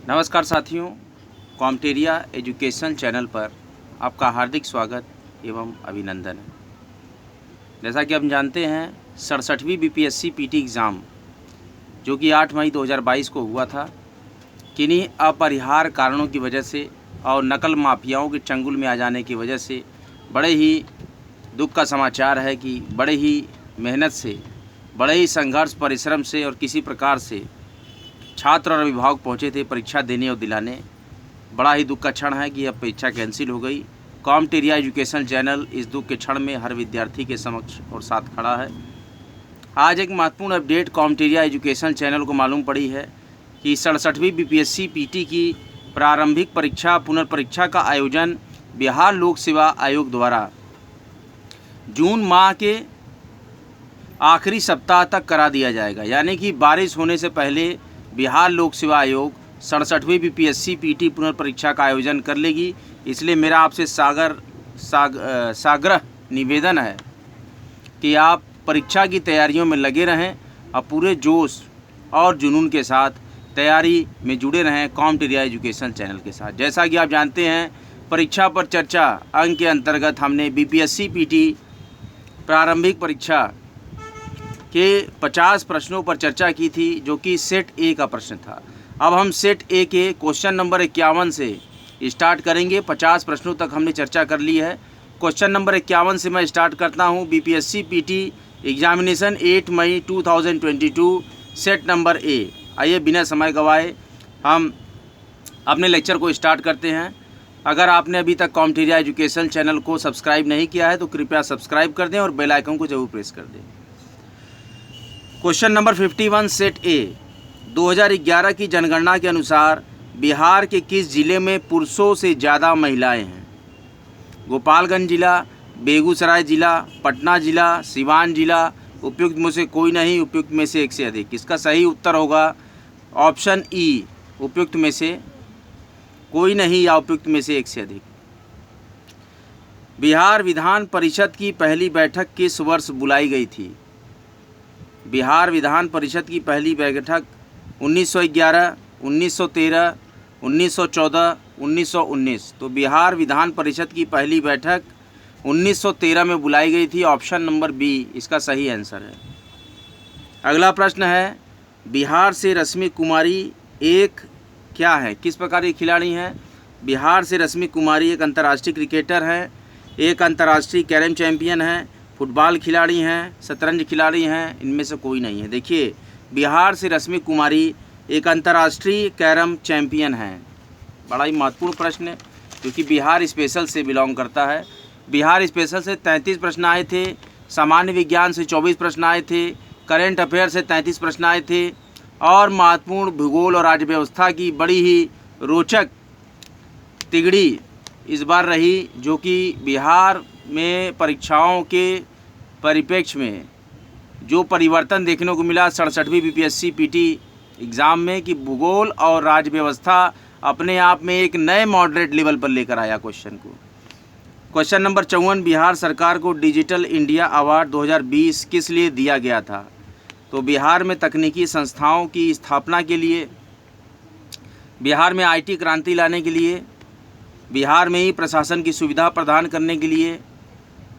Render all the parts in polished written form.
नमस्कार साथियों, कॉम्टेरिया education channel पर आपका हार्दिक स्वागत एवं अभिनंदन है। जैसा कि हम जानते हैं 67वीं बीपीएससी पीटी एग्ज़ाम जो कि 8 मई 2022 को हुआ था, किन्हीं अपरिहार्य कारणों की वजह से और नकल माफियाओं के चंगुल में आ जाने की वजह से बड़े ही दुख का समाचार है कि बड़े ही मेहनत से, बड़े ही संघर्ष परिश्रम से और किसी प्रकार से छात्र और अभिभावक पहुंचे थे परीक्षा देने और दिलाने। बड़ा ही दुख का क्षण है कि अब परीक्षा कैंसिल हो गई। कॉम्टेरिया एजुकेशन चैनल इस दुख के क्षण में हर विद्यार्थी के समक्ष और साथ खड़ा है। आज एक महत्वपूर्ण अपडेट कॉम्टेरिया एजुकेशन चैनल को मालूम पड़ी है कि 67वीं बीपीएससी पीटी की प्रारंभिक परीक्षा पुनर्परीक्षा का आयोजन बिहार लोक सेवा आयोग द्वारा जून माह के आखिरी सप्ताह तक करा दिया जाएगा। यानी कि बारिश होने से पहले बिहार लोक सेवा आयोग 67वीं बीपीएससी पीटी पुनर्परीक्षा का आयोजन कर लेगी। इसलिए मेरा आपसे साग्रह निवेदन है कि आप परीक्षा की तैयारियों में लगे रहें और पूरे जोश और जुनून के साथ तैयारी में जुड़े रहें कॉम्टेरिया एजुकेशन चैनल के साथ। जैसा कि आप जानते हैं, परीक्षा पर चर्चा अंक के अंतर्गत हमने बीपीएससी पीटी प्रारंभिक परीक्षा के 50 प्रश्नों पर चर्चा की थी, जो कि सेट ए का प्रश्न था। अब हम सेट ए के क्वेश्चन नंबर 51 से स्टार्ट करेंगे। 50 प्रश्नों तक हमने चर्चा कर ली है। क्वेश्चन नंबर 51 से मैं स्टार्ट करता हूं। बीपीएससी पीटी एग्जामिनेशन 8 मई 2022 सेट नंबर ए। आइए बिना समय गवाए हम अपने लेक्चर को स्टार्ट करते हैं। अगर आपने अभी तक कॉम्टेरिया एजुकेशन चैनल को सब्सक्राइब नहीं किया है तो कृपया सब्सक्राइब कर दें और बेल आइकन को जरूर प्रेस कर दें। क्वेश्चन नंबर 51 सेट ए। 2011 की जनगणना के अनुसार बिहार के किस जिले में पुरुषों से ज़्यादा महिलाएं हैं? गोपालगंज जिला, बेगूसराय जिला, पटना जिला, सिवान जिला। उपयुक्त में से कोई नहीं, उपयुक्त में से एक से अधिक। इसका सही उत्तर होगा ऑप्शन ई, उपयुक्त में से कोई नहीं या उपयुक्त में से एक से अधिक। बिहार विधान परिषद की पहली बैठक किस वर्ष बुलाई गई थी? बिहार विधान परिषद की पहली बैठक 1911, 1913, 1914, 1919। तो बिहार विधान परिषद की पहली बैठक 1913 में बुलाई गई थी। ऑप्शन नंबर बी इसका सही आंसर है। अगला प्रश्न है, बिहार से रश्मि कुमारी एक क्या है? किस प्रकार की खिलाड़ी हैं? बिहार से रश्मि कुमारी एक अंतर्राष्ट्रीय क्रिकेटर हैं, एक अंतर्राष्ट्रीय कैरम चैंपियन हैं, फुटबॉल खिलाड़ी हैं, शतरंज खिलाड़ी हैं। इनमें से कोई नहीं है। देखिए, बिहार से रश्मि कुमारी एक अंतर्राष्ट्रीय कैरम चैंपियन हैं। बड़ा ही महत्वपूर्ण प्रश्न है क्योंकि बिहार स्पेशल से बिलोंग करता है। बिहार स्पेशल से 33 प्रश्न आए थे, सामान्य विज्ञान से 24 प्रश्न आए थे, करेंट अफेयर से 33 प्रश्न आए थे और महत्वपूर्ण भूगोल और अर्थव्यवस्था की बड़ी ही रोचक तिगड़ी इस बार रही, जो कि बिहार में परीक्षाओं के परिप्रेक्ष्य में जो परिवर्तन देखने को मिला 67वीं बीपीएससी पीटी एग्ज़ाम में कि भूगोल और राज्य व्यवस्था अपने आप में एक नए मॉडरेट लेवल पर लेकर आया क्वेश्चन को। क्वेश्चन नंबर 54, बिहार सरकार को डिजिटल इंडिया अवार्ड 2020 किस लिए दिया गया था? तो बिहार में तकनीकी संस्थाओं की स्थापना के लिए, बिहार में आईटी क्रांति लाने के लिए, बिहार में ही प्रशासन की सुविधा प्रदान करने के लिए,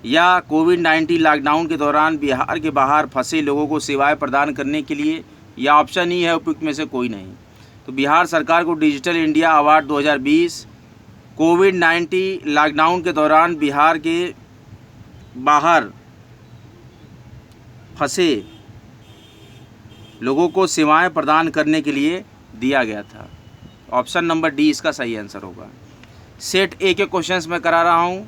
या कोविड-19 लॉकडाउन के दौरान बिहार के बाहर फंसे लोगों को सेवाएं प्रदान करने के लिए, या ऑप्शन ई है उपयुक्त में से कोई नहीं। तो बिहार सरकार को डिजिटल इंडिया अवार्ड 2020 कोविड-19 लॉकडाउन के दौरान बिहार के बाहर फंसे लोगों को सेवाएं प्रदान करने के लिए दिया गया था। ऑप्शन नंबर डी इसका सही आंसर होगा। सेट ए के क्वेश्चंस मैं करा रहा हूं।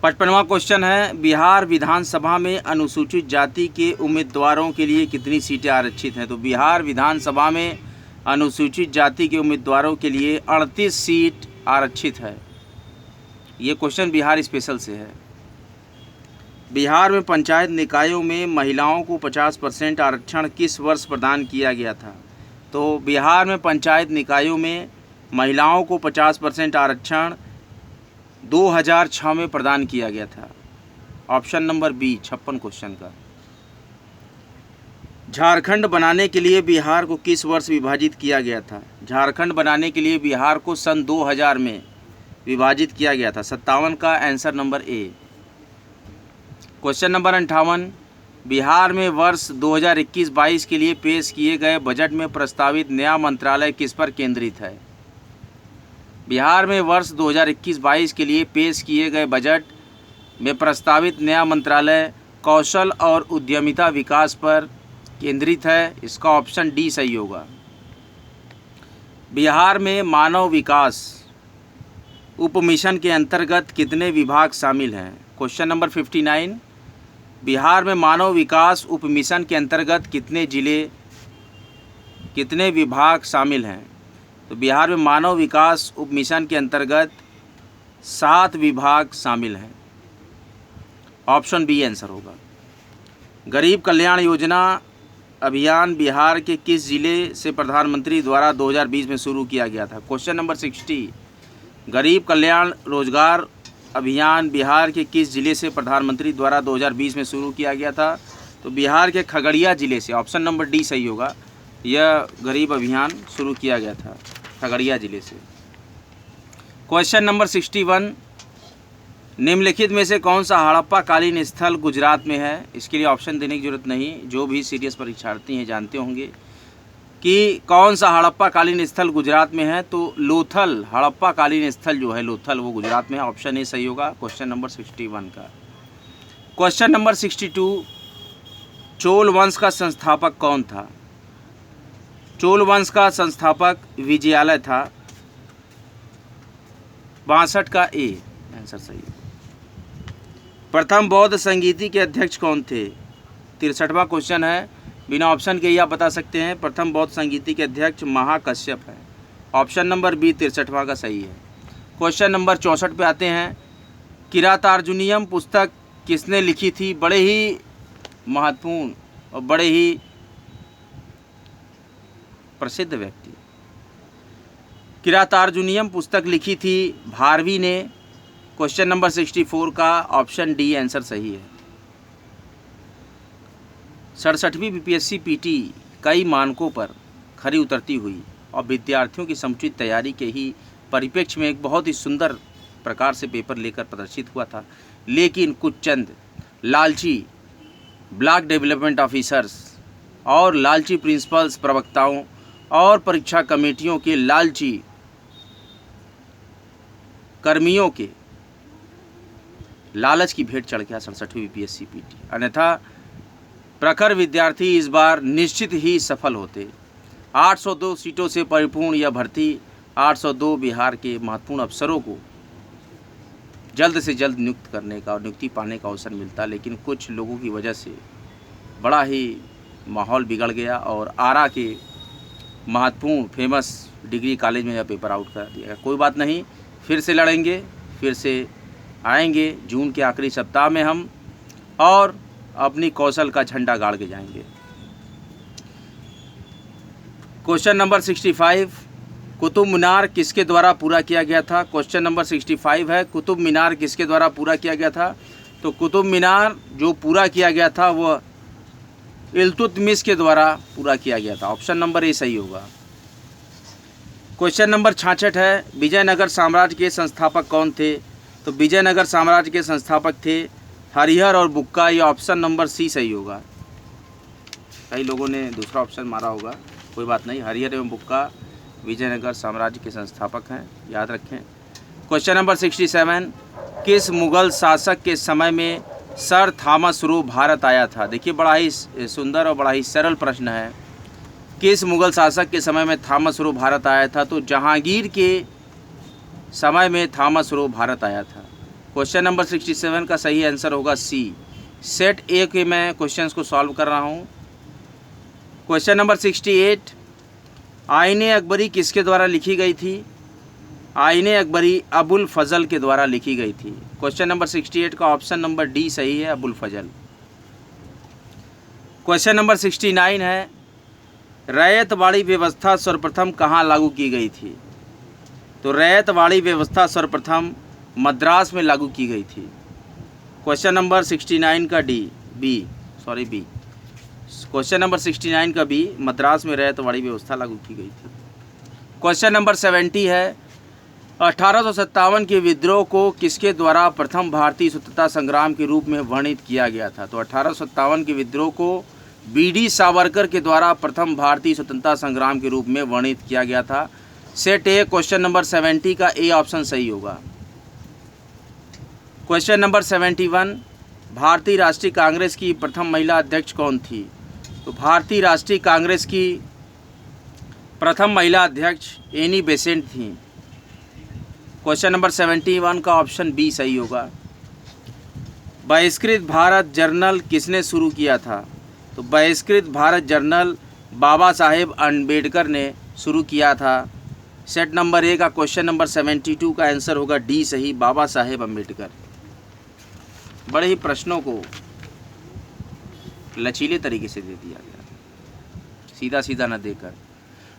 55वां क्वेश्चन है, बिहार विधानसभा में अनुसूचित जाति के उम्मीदवारों के लिए कितनी सीटें आरक्षित हैं? तो बिहार विधानसभा में अनुसूचित जाति के उम्मीदवारों के लिए 38 सीट आरक्षित है। ये क्वेश्चन बिहार स्पेशल से है। बिहार में पंचायत निकायों में महिलाओं को 50% आरक्षण किस वर्ष प्रदान किया गया था? तो बिहार में पंचायत निकायों में महिलाओं को 50% आरक्षण 2006 में प्रदान किया गया था। ऑप्शन नंबर बी 56 क्वेश्चन का। झारखंड बनाने के लिए बिहार को किस वर्ष विभाजित किया गया था? झारखंड बनाने के लिए बिहार को सन 2000 में विभाजित किया गया था। 57 का answer number A. Question number 58, Bihar में वर्ष 2021-22 के लिए पेश किए गए बजट में प्रस्तावित नया मंत्रालय किस पर केंद्रित है? बिहार में वर्ष 2021-22 के लिए पेश किए गए बजट में प्रस्तावित नया मंत्रालय कौशल और उद्यमिता विकास पर केंद्रित है। इसका ऑप्शन डी सही होगा। बिहार में मानव विकास उपमिशन के अंतर्गत कितने विभाग शामिल हैं? क्वेश्चन नंबर 59, बिहार में मानव विकास उपमिशन के अंतर्गत कितने विभाग शामिल हैं? तो बिहार में मानव विकास उपमिशन के अंतर्गत 7 विभाग शामिल हैं। ऑप्शन बी आंसर होगा। गरीब कल्याण योजना अभियान बिहार के किस जिले से प्रधानमंत्री द्वारा 2020 में शुरू किया गया था? क्वेश्चन नंबर 60, गरीब कल्याण रोजगार अभियान बिहार के किस जिले से प्रधानमंत्री द्वारा 2020 में शुरू किया गया था? तो बिहार के खगड़िया जिले से। ऑप्शन नंबर डी सही होगा। यह गरीब अभियान शुरू किया गया था खगड़िया जिले से। क्वेश्चन नंबर 61, निम्नलिखित में से कौन सा हड़प्पा कालीन स्थल गुजरात में है? इसके लिए ऑप्शन देने की जरूरत नहीं, जो भी सीरियस परीक्षार्थी हैं जानते होंगे कि कौन सा हड़प्पा कालीन स्थल गुजरात में है। तो लोथल हड़प्पा कालीन स्थल जो है लोथल, वो गुजरात में है। ऑप्शन ए सही होगा क्वेश्चन नंबर 61 का। क्वेश्चन नंबर 62, चोल वंश का संस्थापक कौन था? चोल वंश का संस्थापक विजयालय था। 62 का ए आंसर सही है। प्रथम बौद्ध संगीति के अध्यक्ष कौन थे? 63वां क्वेश्चन है, बिना ऑप्शन के ही आप बता सकते हैं। प्रथम बौद्ध संगीति के अध्यक्ष महाकश्यप है। ऑप्शन नंबर बी 63वां का सही है। क्वेश्चन नंबर 64 पे आते हैं, किरातार्जुनीयम पुस्तक किसने लिखी थी? बड़े ही महत्वपूर्ण और बड़े ही प्रसिद्ध व्यक्ति। किरातार्जुनीयम पुस्तक लिखी थी भारवी ने। क्वेश्चन नंबर 64 का ऑप्शन डी आंसर सही है। 67वीं बीपीएससी पीटी कई मानकों पर खरी उतरती हुई और विद्यार्थियों की समुचित तैयारी के ही परिप्रेक्ष्य में एक बहुत ही सुंदर प्रकार से पेपर लेकर प्रदर्शित हुआ था, लेकिन कुछ चंद लालची ब्लॉक डेवलपमेंट ऑफिसर्स और लालची प्रिंसिपल्स प्रवक्ताओं और परीक्षा कमेटियों के लालची कर्मियों के लालच की भेंट चढ़ गया 67वीं बीपीएससी पीटी। अन्यथा प्रखर विद्यार्थी इस बार निश्चित ही सफल होते। 802 सीटों से परिपूर्ण यह भर्ती 802 बिहार के महत्वपूर्ण अफसरों को जल्द से जल्द नियुक्त करने का और नियुक्ति पाने का अवसर मिलता, लेकिन कुछ लोगों की वजह से बड़ा ही माहौल बिगड़ गया और आरा के महत्वपूर्ण फेमस डिग्री कॉलेज में यह पेपर आउट कर दिया गया। कोई बात नहीं, फिर से लड़ेंगे, फिर से आएंगे जून के आखिरी सप्ताह में हम और अपनी कौशल का झंडा गाड़ के जाएंगे। क्वेश्चन नंबर 65, कुतुब मीनार किसके द्वारा पूरा किया गया था? क्वेश्चन नंबर 65 है, कुतुब मीनार किसके द्वारा पूरा किया गया था? तो कुतुब मीनार जो पूरा किया गया था वह इल्तुतमिश के द्वारा पूरा किया गया था। ऑप्शन नंबर ए सही होगा। क्वेश्चन नंबर 66 है, विजयनगर साम्राज्य के संस्थापक कौन थे? तो विजयनगर साम्राज्य के संस्थापक थे हरिहर और बुक्का। ये ऑप्शन नंबर सी सही होगा। कई लोगों ने दूसरा ऑप्शन मारा होगा, कोई बात नहीं। हरिहर एवं बुक्का विजयनगर साम्राज्य के संस्थापक हैं, याद रखें। क्वेश्चन नंबर 67, किस मुगल शासक के समय में सर थॉमस रो भारत आया था? देखिए बड़ा ही सुंदर और बड़ा ही सरल प्रश्न है। किस मुगल शासक के समय में थॉमस रो भारत आया था? तो जहांगीर के समय में थॉमस रो भारत आया था। क्वेश्चन नंबर 67 का सही आंसर होगा सी। सेट ए के मैं क्वेश्चंस को सॉल्व कर रहा हूँ। क्वेश्चन नंबर 68, आईने अकबरी किसके द्वारा लिखी गई थी? आईने अकबरी अबुल फजल के द्वारा लिखी गई थी। क्वेश्चन नंबर 68 का ऑप्शन नंबर डी सही है, अबुल फजल। क्वेश्चन नंबर 69 है, रैयतवाड़ी व्यवस्था सर्वप्रथम कहाँ लागू की गई थी? तो रैयतवाड़ी व्यवस्था सर्वप्रथम मद्रास में लागू की गई थी। क्वेश्चन नंबर 69 का बी। क्वेश्चन नंबर 69 का भी मद्रास में रैयतवाड़ी व्यवस्था लागू की गई थी। क्वेश्चन नंबर 70 है 1857 के विद्रोह को किसके द्वारा प्रथम भारतीय स्वतंत्रता संग्राम के रूप में वर्णित किया गया था? तो 1857 के विद्रोह को बी.डी. सावरकर के द्वारा प्रथम भारतीय स्वतंत्रता संग्राम के रूप में वर्णित किया गया था। सेट ए क्वेश्चन नंबर 70 का ए ऑप्शन सही होगा। क्वेश्चन नंबर 71 भारतीय राष्ट्रीय कांग्रेस की प्रथम महिला अध्यक्ष कौन थी? तो भारतीय राष्ट्रीय कांग्रेस की प्रथम महिला अध्यक्ष एनी बेसेंट थी। क्वेश्चन नंबर 71 का ऑप्शन बी सही होगा। बहिष्कृत भारत जर्नल किसने शुरू किया था? तो बहिष्कृत भारत जर्नल बाबा साहेब अम्बेडकर ने शुरू किया था। सेट नंबर ए का क्वेश्चन नंबर 72 का आंसर होगा डी सही, बाबा साहेब अम्बेडकर। बड़े ही प्रश्नों को लचीले तरीके से दे दिया गया, सीधा सीधा न देकर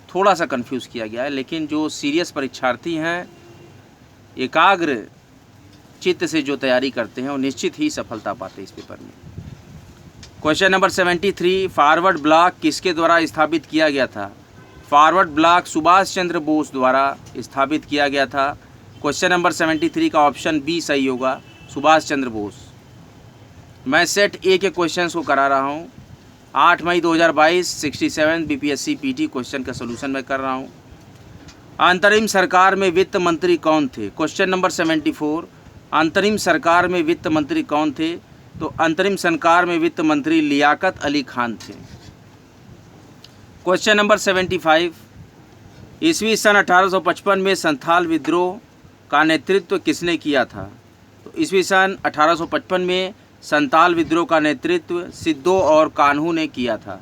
थोड़ा सा कंफ्यूज किया गया है, लेकिन जो सीरियस परीक्षार्थी हैं, एकाग्र चित्त से जो तैयारी करते हैं वो निश्चित ही सफलता पाते हैं इस पेपर में। क्वेश्चन नंबर 73 फॉरवर्ड ब्लॉक किसके द्वारा स्थापित किया गया था? फॉरवर्ड ब्लॉक सुभाष चंद्र बोस द्वारा स्थापित किया गया था। क्वेश्चन नंबर 73 का ऑप्शन बी सही होगा, सुभाष चंद्र बोस। मैं सेट ए के क्वेश्चंस को करा रहा हूँ। 8 मई 2022 67 बीपीएससी पीटी क्वेश्चन का सलूशन मैं कर रहा हूँ। अंतरिम सरकार में वित्त मंत्री कौन थे? क्वेश्चन नंबर 74 अंतरिम सरकार में वित्त मंत्री कौन थे? तो अंतरिम सरकार में वित्त मंत्री लियाकत अली खान थे। क्वेश्चन नंबर 75 ईस्वी सन 1855 में संथाल विद्रोह का नेतृत्व किसने किया था? तो ईस्वी सन 1855 में संथाल विद्रोह का नेतृत्व सिद्धो और कान्हू ने किया था।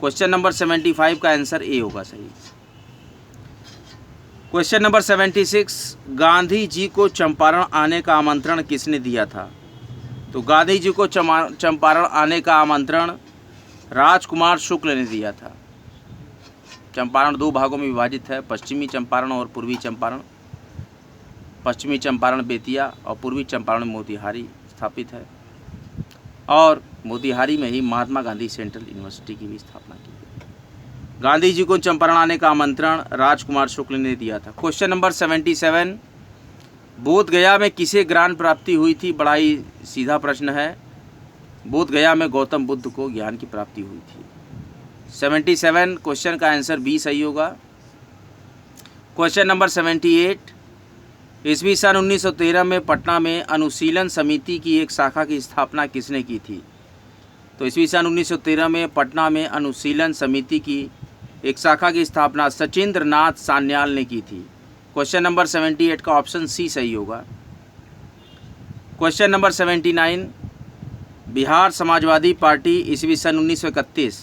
क्वेश्चन नंबर 75 का आंसर ए होगा सही। क्वेश्चन नंबर 76 गांधी जी को चंपारण आने का आमंत्रण किसने दिया था? तो गांधी जी को चंपारण आने का आमंत्रण राजकुमार शुक्ल ने दिया था। चंपारण दो भागों में विभाजित है, पश्चिमी चंपारण और पूर्वी चंपारण। पश्चिमी चंपारण बेतिया और पूर्वी चंपारण मोतिहारी स्थापित है, और मोतिहारी में ही महात्मा गांधी सेंट्रल यूनिवर्सिटी की भी स्थापना की गई। गांधी जी को चंपारण आने का आमंत्रण राजकुमार शुक्ल ने दिया था। क्वेश्चन नंबर 77 बोध गया में किसे ज्ञान प्राप्ति हुई थी? बड़ा ही सीधा प्रश्न है। बोध गया में गौतम बुद्ध को ज्ञान की प्राप्ति हुई थी। 77 क्वेश्चन का आंसर बी सही होगा। क्वेश्चन नंबर 78 ईस्वी सन 1913 में पटना में अनुशीलन समिति की एक शाखा की स्थापना किसने की थी? तो ईस्वी सन 1913 में पटना में अनुशीलन समिति की एक शाखा की स्थापना सचिंद्र नाथ सान्याल ने की थी। क्वेश्चन नंबर 78 का ऑप्शन सी सही होगा। Question number 79 Bihar Samajwadi party ईस्वी सन 1931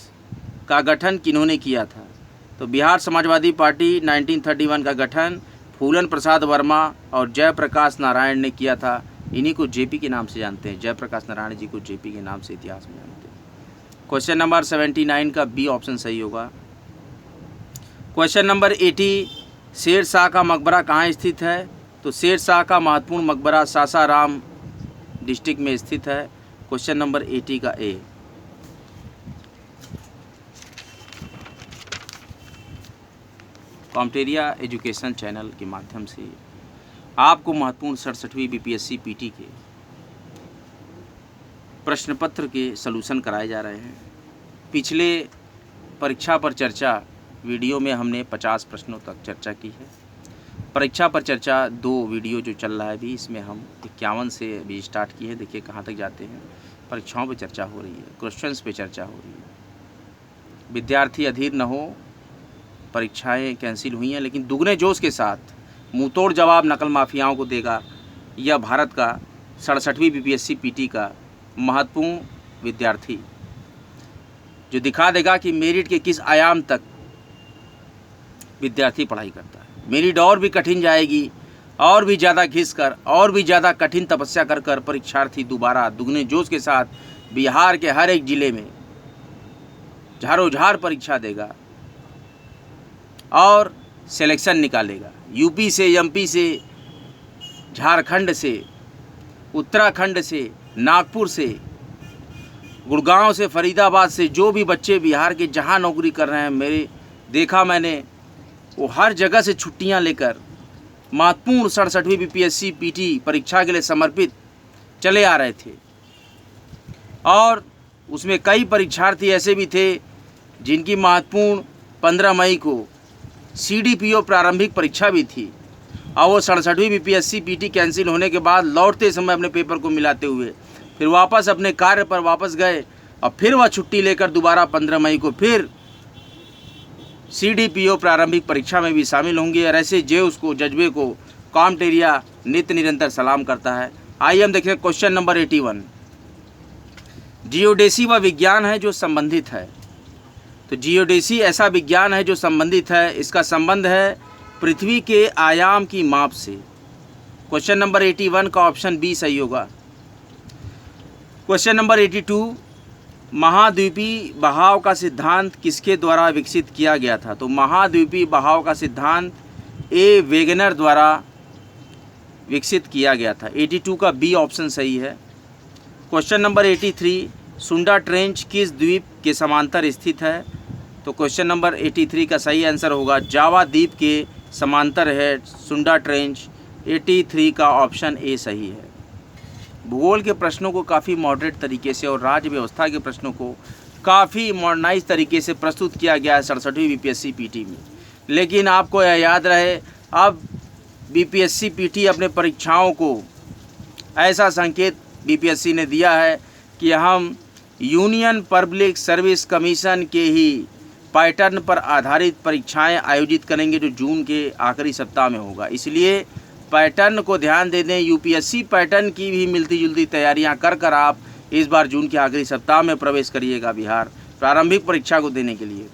का गठन किन्होंने किया था? तो बिहार समाजवादी पार्टी 1931 का गठन फूलन प्रसाद वर्मा और जयप्रकाश नारायण ने किया था। इन्हीं को जेपी के नाम से जानते हैं, जयप्रकाश नारायण जी को जेपी के नाम से इतिहास में जानते हैं। क्वेश्चन नंबर 79 का बी ऑप्शन सही होगा। क्वेश्चन नंबर 80 शेर शाह का मकबरा कहाँ स्थित है? तो शेर शाह का महत्वपूर्ण मकबरा सासाराम डिस्ट्रिक्ट में स्थित है। क्वेश्चन नंबर 80 का ए। कॉम्टेरिया एजुकेशन चैनल के माध्यम से आपको महत्वपूर्ण 67वीं बीपीएससी पीटी के प्रश्न पत्र के सलूशन कराए जा रहे हैं। पिछले परीक्षा पर चर्चा वीडियो में हमने 50 प्रश्नों तक चर्चा की है। परीक्षा पर चर्चा 2 वीडियो जो चल रहा है अभी, इसमें हम 51 से भी स्टार्ट किए हैं। देखिए कहाँ तक जाते हैं। परीक्षाओं पे चर्चा हो रही है, क्वेश्चंस पे चर्चा हो रही है। विद्यार्थी अधीर न हो, परीक्षाएं कैंसिल हुई हैं, लेकिन दुगने जोश के साथ मुंहतोड़ जवाब नकल माफियाओं को देगा यह भारत का 67वीं बीपीएससी पीटी का महत्वपूर्ण विद्यार्थी, जो दिखा देगा कि मेरिट के किस आयाम तक विद्यार्थी पढ़ाई करता है। मेरिट और भी कठिन जाएगी, और भी ज़्यादा घिस कर, और भी ज़्यादा कठिन तपस्या कर कर परीक्षार्थी दोबारा दुगने जोश के साथ बिहार के हर एक ज़िले में झाड़ों झाड़ परीक्षा देगा और सिलेक्शन निकालेगा। यूपी से, एमपी से, झारखंड से, उत्तराखंड से, नागपुर से, गुड़गांव से, फरीदाबाद से जो भी बच्चे बिहार के जहाँ नौकरी कर रहे हैं, मैंने वो हर जगह से छुट्टियां लेकर महत्वपूर्ण 67वीं बीपीएससी पीटी परीक्षा के लिए समर्पित चले आ रहे थे। और उसमें कई परीक्षार्थी ऐसे भी थे जिनकी महत्वपूर्ण 15 मई को सीडीपीओ प्रारंभिक परीक्षा भी थी, और वो 67वीं बीपीएससी पीटी कैंसिल होने के बाद लौटते समय अपने पेपर को मिलाते हुए फिर वापस अपने कार्य पर वापस गए, और फिर वह छुट्टी लेकर दोबारा 15 मई को फिर सीडीपीओ प्रारंभिक परीक्षा में भी शामिल होंगे। और ऐसे उसको जज्बे को कॉम्टेरिया नित्य निरंतर सलाम करता है। आइए हम देखें क्वेश्चन नंबर 81। जियोडेसी वह विज्ञान है जो संबंधित है। तो जियोडेसी ऐसा विज्ञान है जो संबंधित है, इसका संबंध है पृथ्वी के आयाम की माप से। क्वेश्चन नंबर 81 का ऑप्शन बी सही होगा। क्वेश्चन नंबर 82, महाद्वीपीय बहाव का सिद्धांत किसके द्वारा विकसित किया गया था। तो महाद्वीपीय बहाव का सिद्धांत ए वेगनर द्वारा विकसित किया गया था। 82 का बी ऑप्शन सही है। क्वेश्चन नंबर 83, सुंडा ट्रेंच किस द्वीप के समांतर स्थित है। तो क्वेश्चन नंबर 83 का सही आंसर होगा जावा द्वीप के समांतर है सुंडा ट्रेंच। 83 का ऑप्शन ए सही है। भूगोल के प्रश्नों को काफ़ी मॉडरेट तरीके से और राज्य व्यवस्था के प्रश्नों को काफ़ी मॉडर्नाइज तरीके से प्रस्तुत किया गया है 67वीं बीपीएससी पीटी में। लेकिन आपको यह याद रहे, अब बीपीएससी पीटी अपने परीक्षाओं को ऐसा संकेत बीपीएससी ने दिया है कि हम यूनियन पब्लिक सर्विस कमीशन के ही पैटर्न पर आधारित परीक्षाएं आयोजित करेंगे जो जून के आखिरी सप्ताह में होगा। इसलिए पैटर्न को ध्यान दे दें, यूपीएससी पैटर्न की भी मिलती जुलती तैयारियां कर आप इस बार जून के आखिरी सप्ताह में प्रवेश करिएगा बिहार प्रारंभिक परीक्षा को देने के लिए।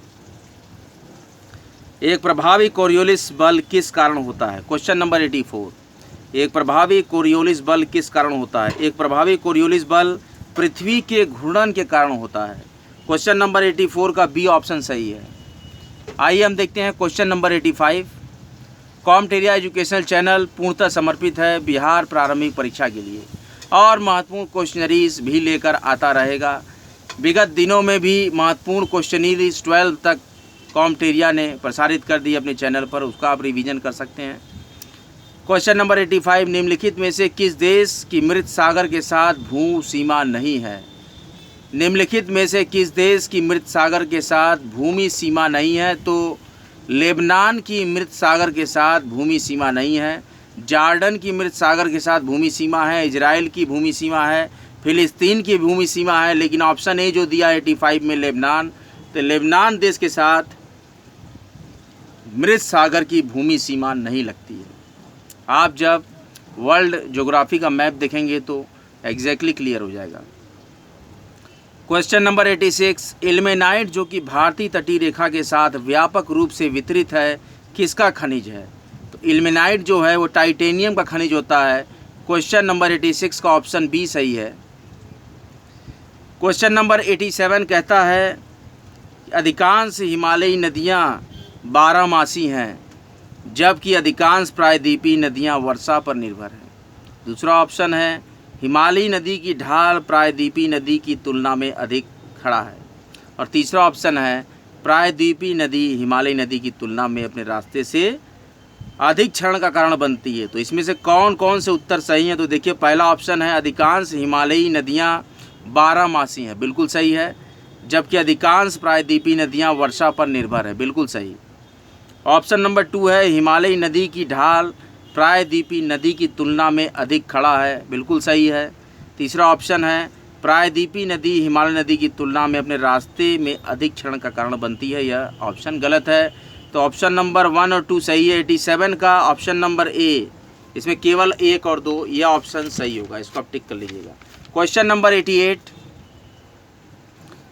एक प्रभावी कोरियोलिस बल किस कारण होता है। क्वेश्चन नंबर 84, एक प्रभावी कोरियोलिस बल किस कारण होता है। एक प्रभावी कोरियोलिस बल पृथ्वी के घूर्णन के कारण होता है। क्वेश्चन नंबर 84 का बी ऑप्शन सही है। आइए हम देखते हैं क्वेश्चन नंबर 85। कॉम्टेरिया एजुकेशनल चैनल पूर्णतः समर्पित है बिहार प्रारंभिक परीक्षा के लिए और महत्वपूर्ण क्वेश्चनरीज भी लेकर आता रहेगा। विगत दिनों में भी महत्वपूर्ण क्वेश्चनरीज 12 तक कॉम्टेरिया ने प्रसारित कर दी अपने चैनल पर, उसका आप रिवीजन कर सकते हैं। क्वेश्चन नंबर 85, निम्नलिखित में से किस देश की मृत सागर के साथ भू सीमा नहीं है। निम्नलिखित में से किस देश की मृत सागर के साथ भूमि सीमा नहीं है। तो लेबनान की मृत सागर के साथ भूमि सीमा नहीं है, जॉर्डन की मृत सागर के साथ भूमि सीमा है, इजराइल की भूमि सीमा है, फिलिस्तीन की भूमि सीमा है। लेकिन ऑप्शन ए जो दिया 85 में लेबनान, तो लेबनान देश के साथ मृत सागर की भूमि सीमा नहीं लगती है। आप जब वर्ल्ड ज्योग्राफी का मैप देखेंगे तो एग्जैक्टली क्लियर हो जाएगा। क्वेश्चन नंबर 86, इल्मेनाइट जो कि भारतीय तटीय रेखा के साथ व्यापक रूप से वितरित है किसका खनिज है। तो इल्मेनाइट जो है वो टाइटेनियम का खनिज होता है। क्वेश्चन नंबर 86 का ऑप्शन बी सही है। क्वेश्चन नंबर 87 कहता है कि अधिकांश हिमालयी नदियाँ 12मासी हैं जबकि अधिकांश प्रायद्वीपीय नदियाँ वर्षा पर निर्भर हैं। दूसरा ऑप्शन है हिमालयी नदी की ढाल प्रायद्वीपीय नदी की तुलना में अधिक खड़ा है। और तीसरा ऑप्शन है प्रायद्वीपीय नदी हिमालयी नदी की तुलना में अपने रास्ते से अधिक क्षरण का कारण बनती है। तो इसमें से कौन कौन से उत्तर सही हैं। तो देखिए, पहला ऑप्शन है अधिकांश हिमालयी नदियाँ 12मासी हैं, बिल्कुल सही है। जबकि अधिकांश प्रायद्वीपीय नदियाँ वर्षा पर निर्भर है, बिल्कुल सही। ऑप्शन नंबर 2 है हिमालयी नदी की ढाल प्रायद्वीपीय नदी की तुलना में अधिक खड़ा है, बिल्कुल सही है। तीसरा ऑप्शन है प्रायद्वीपीय नदी हिमालय नदी की तुलना में अपने रास्ते में अधिक क्षरण का कारण बनती है, यह ऑप्शन गलत है। तो ऑप्शन नंबर 1 और 2 सही है। 87 का ऑप्शन नंबर ए, इसमें केवल 1 और 2 यह ऑप्शन सही होगा, इसको आप टिक कर लीजिएगा। क्वेश्चन नंबर 88,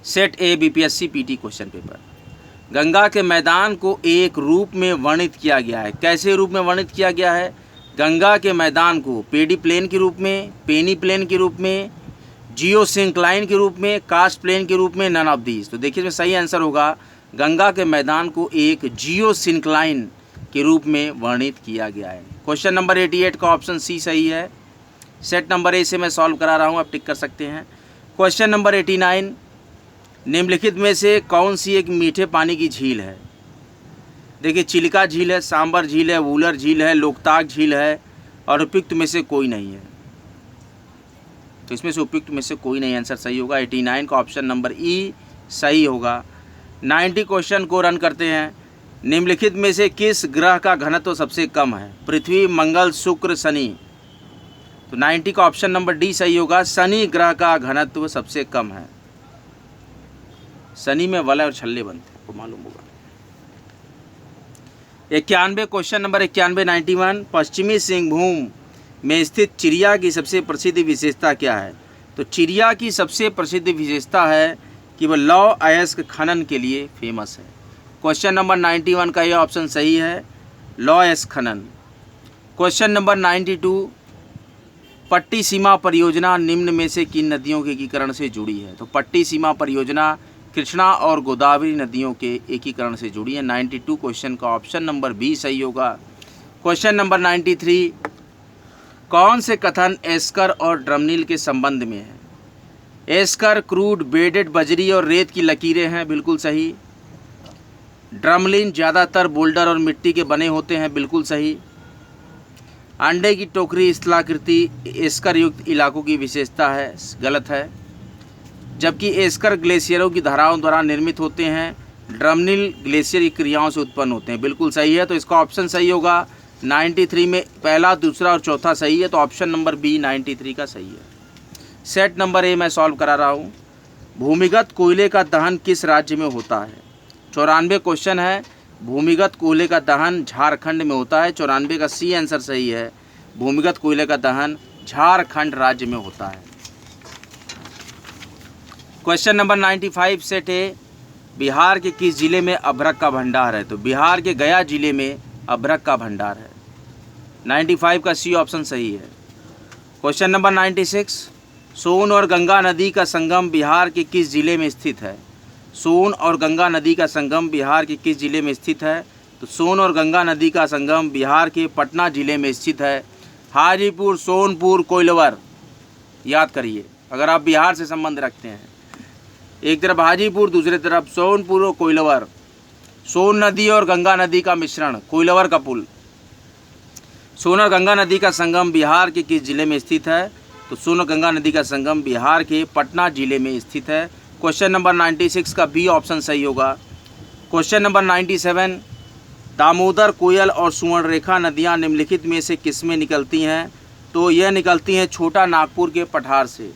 सेट ए BPSC PT question paper. Ganga के मैदान को एक रूप में वर्णित किया गया है। कैसे रूप में वर्णित किया गया है। गंगा के मैदान को पेडी प्लेन के रूप में, पेनी प्लेन के रूप में, जियोसिंक्लाइन के रूप में, कास्ट प्लेन के रूप में, नन ऑफ दीज। तो देखिए इसमें सही आंसर होगा गंगा के मैदान को एक जियोसिंक्लाइन के रूप में वर्णित किया गया है। क्वेश्चन नंबर 88 का ऑप्शन सी सही है। सेट नंबर ए से मैं सॉल्व करा रहा हूँ, आप टिक कर सकते हैं। क्वेश्चन नंबर 89, निम्नलिखित में से कौन सी एक मीठे पानी की झील है? देखिए, चिल्का झील है, सांबर झील है, वूलर झील है, लोकताक झील है और उपयुक्त में से कोई नहीं है। तो इसमें से उपयुक्त में से कोई नहीं, आंसर सही होगा 89 का ऑप्शन नंबर ई सही होगा। 90 क्वेश्चन को रन करते हैं। निम्नलिखित में से किस ग्रह का घनत्व सबसे कम है? पृथ्वी, मंगल, शुक्र, शनि। तो 90 का ऑप्शन नंबर डी सही होगा। शनि ग्रह का घनत्व सबसे कम है। शनि में वलय और छल्ले बनते हैं, आपको मालूम होगा। 91 क्वेश्चन नंबर 91 91 पश्चिमी सिंहभूम में स्थित चिड़िया की सबसे प्रसिद्ध विशेषता क्या है? तो चिड़िया की सबसे प्रसिद्ध विशेषता है कि वह लौह अयस्क खनन के लिए फेमस है। क्वेश्चन नंबर 91 का यह ऑप्शन सही है, लौह अयस्क खनन। क्वेश्चन नंबर 92 पट्टी सीमा परियोजना निम्न में से किन नदियों के एकीकरण से जुड़ी है? तो पट्टी सीमा परियोजना कृष्णा और गोदावरी नदियों के एकीकरण से जुड़ी है। 92 क्वेश्चन का ऑप्शन नंबर बी सही होगा। क्वेश्चन नंबर 93 कौन से कथन एस्कर और ड्रमनील के संबंध में है? एस्कर क्रूड बेडेड बजरी और रेत की लकीरें हैं, बिल्कुल सही। ड्रमलिन ज़्यादातर बोल्डर और मिट्टी के बने होते हैं, बिल्कुल सही। अंडे की टोकरी स्थलाकृति एस्कर युक्त इलाकों की विशेषता है, गलत है। जबकि एस्कर ग्लेशियरों की धाराओं द्वारा निर्मित होते हैं, ड्रमनिल ग्लेशियर की क्रियाओं से उत्पन्न होते हैं, बिल्कुल सही है। तो इसका ऑप्शन सही होगा। 93 में पहला, दूसरा और चौथा सही है, तो ऑप्शन नंबर बी 93 का सही है। सेट नंबर ए मैं सॉल्व करा रहा हूँ। भूमिगत कोयले का दहन किस राज्य में होता है? 94 क्वेश्चन है। भूमिगत कोयले का दहन झारखंड में होता है। 94 का सी आंसर सही है। भूमिगत कोयले का दहन झारखंड राज्य में होता है। क्वेश्चन नंबर 95 सेट ए बिहार के किस जिले में अभ्रक का भंडार है? तो बिहार के गया जिले में अभ्रक का भंडार है। 95 का सी ऑप्शन सही है। क्वेश्चन नंबर 96 सोन और गंगा नदी का संगम बिहार के किस जिले में स्थित है? सोन और गंगा नदी का संगम बिहार के किस जिले में स्थित है? तो सोन और गंगा नदी का संगम बिहार के पटना जिले में स्थित है। हाजीपुर, सोनपुर, कोइलवर, याद करिए अगर आप बिहार से संबंध रखते हैं। एक तरफ हाजीपुर, दूसरी तरफ सोनपुर और कोइलवर। सोन नदी और गंगा नदी का मिश्रण, कोइलवर का पुल। सोन और गंगा नदी का संगम बिहार के किस जिले में स्थित है? तो सोन और गंगा नदी का संगम बिहार के पटना जिले में स्थित है। क्वेश्चन नंबर 96 का बी ऑप्शन सही होगा। क्वेश्चन नंबर 97 दामोदर, कोयल और सुवर्णरेखा नदियाँ निम्नलिखित में से किसमें निकलती हैं? तो यह निकलती हैं छोटा नागपुर के पठार से।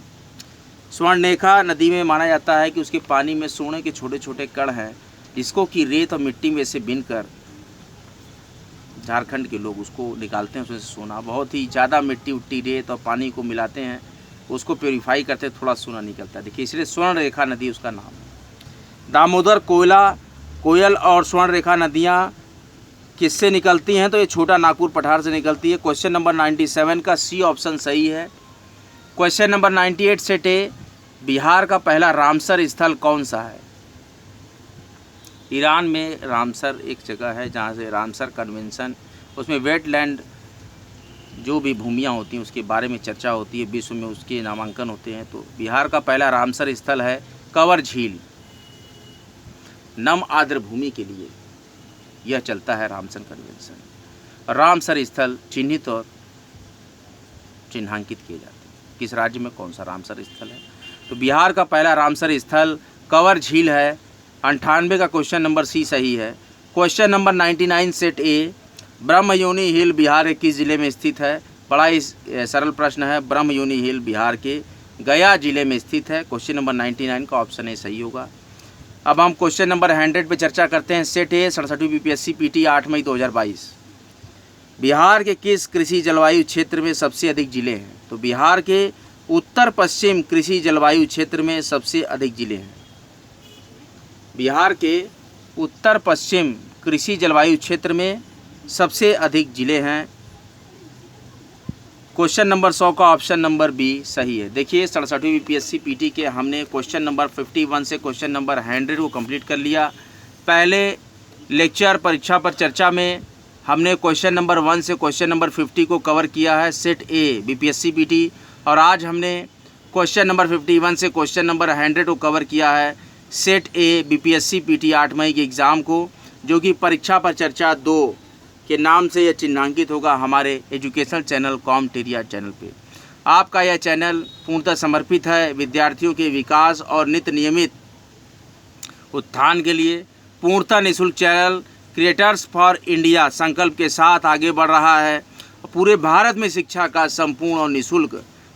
स्वर्णरेखा नदी में माना जाता है कि उसके पानी में सोने के छोटे छोटे कण हैं, जिसको कि रेत और मिट्टी में से बीनकर झारखंड के लोग उसको निकालते हैं, उसमें से सोना। बहुत ही ज़्यादा मिट्टी उट्टी रेत और पानी को मिलाते हैं, उसको प्योरीफाई करते थोड़ा सोना निकलता है। देखिए इसलिए स्वर्णरेखा नदी उसका नाम है। दामोदर, कोयल और स्वर्णरेखा नदियाँ किससे निकलती हैं? तो ये छोटा नागपुर पठार से निकलती है। क्वेश्चन नंबर 97 का सी ऑप्शन सही है। क्वेश्चन नंबर 98 सेट ए बिहार का पहला रामसर स्थल कौन सा है? ईरान में रामसर एक जगह है जहाँ से रामसर कन्वेंशन, उसमें वेटलैंड जो भी भूमियाँ होती हैं उसके बारे में चर्चा होती है, विश्व में उसके नामांकन होते हैं। तो बिहार का पहला रामसर स्थल है कंवर झील। नम आर्द्र भूमि के लिए यह चलता है रामसर कन्वेंशन। रामसर स्थल चिन्हित और चिन्हांकित किए जाते हैं। किस राज्य में कौन सा रामसर स्थल है? तो बिहार का पहला रामसर स्थल कंवर झील है। 98 का क्वेश्चन नंबर सी सही है। Question number 99 set A Brahmayoni hill Bihar के किस जिले में स्थित है? बड़ा ही सरल प्रश्न है। ब्रह्मयोनी हिल बिहार के गया जिले में स्थित है। क्वेश्चन नंबर 99 का ऑप्शन ए सही होगा। अब हम क्वेश्चन नंबर 100 पे चर्चा करते हैं। सेट ए 67 बीपीएससी पीटी 8 मई 2022 बिहार के किस कृषि जलवायु क्षेत्र में सबसे अधिक जिले हैं? तो बिहार के उत्तर पश्चिम कृषि जलवायु क्षेत्र में सबसे अधिक जिले हैं। बिहार के उत्तर पश्चिम कृषि जलवायु क्षेत्र में सबसे अधिक जिले हैं। क्वेश्चन नंबर 100 का ऑप्शन नंबर बी सही है। देखिए 67वीं बीपीएससी पीटी के हमने क्वेश्चन नंबर 51 से क्वेश्चन नंबर 100 को कंप्लीट कर लिया। पहले लेक्चर परीक्षा पर चर्चा में हमने क्वेश्चन नंबर 1 से क्वेश्चन नंबर 50 को कवर किया है सेट ए बीपीएससी पीटी, और आज हमने क्वेश्चन नंबर 51 से क्वेश्चन नंबर 100 को कवर किया है सेट ए बीपीएससी पीटी 8 मई के एग्ज़ाम को, जो कि परीक्षा पर चर्चा 2 के नाम से यह चिन्हांकित होगा हमारे एजुकेशनल चैनल कॉम्टेरिया चैनल पे। आपका यह चैनल पूर्णतः समर्पित है विद्यार्थियों के विकास और नित्य नियमित उत्थान के लिए। पूर्णतः निःशुल्क चैनल क्रिएटर्स फॉर इंडिया संकल्प के साथ आगे बढ़ रहा है। पूरे भारत में शिक्षा का संपूर्ण और निःशुल्क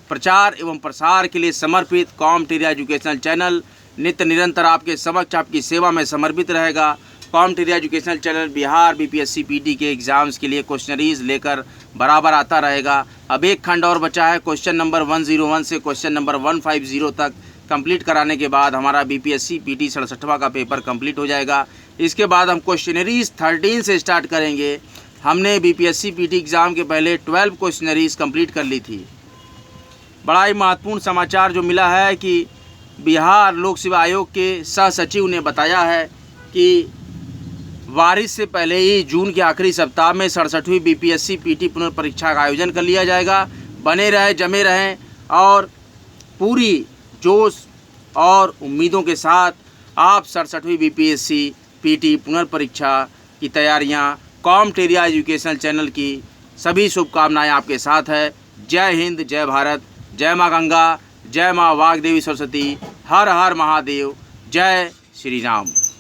प्रचार एवं प्रसार के लिए समर्पित कॉम्टेरिया एजुकेशनल चैनल नित्य निरंतर आपके समक्ष आपकी सेवा में समर्पित रहेगा। कॉम्टेरिया educational channel Bihar BPSC PT के एग्ज़ाम्स के लिए क्वेश्चनरीज लेकर बराबर आता रहेगा। अब एक खंड और बचा है, क्वेश्चन नंबर 101 से क्वेश्चन नंबर 150 तक कंप्लीट कराने के बाद हमारा बीपीएससी पीटी 67वां का पेपर कंप्लीट हो जाएगा। इसके बाद हम क्वेश्चनरीज 13 से स्टार्ट करेंगे। हमने बीपीएससी पीटी एग्ज़ाम के पहले 12 क्वेश्चनरीज कंप्लीट कर ली थी। बड़ा ही महत्वपूर्ण समाचार जो मिला है कि बिहार लोक सेवा आयोग के सह सचिव ने बताया है कि बारिश से पहले ही जून के आखिरी सप्ताह में 67वीं बीपीएससी पीटी पुनर्परीक्षा का आयोजन कर लिया जाएगा। बने रहें, जमे रहें और पूरी जोश और उम्मीदों के साथ आप 67वीं बीपीएससी पीटी पुनर्परीक्षा की तैयारियां कॉम्टेरिया एजुकेशनल चैनल की सभी शुभकामनाएं आपके साथ है। जय हिंद, जय भारत, जय माँ गंगा, जय माँ वाग्देवी सरस्वती, हर हर महादेव, जय श्री राम।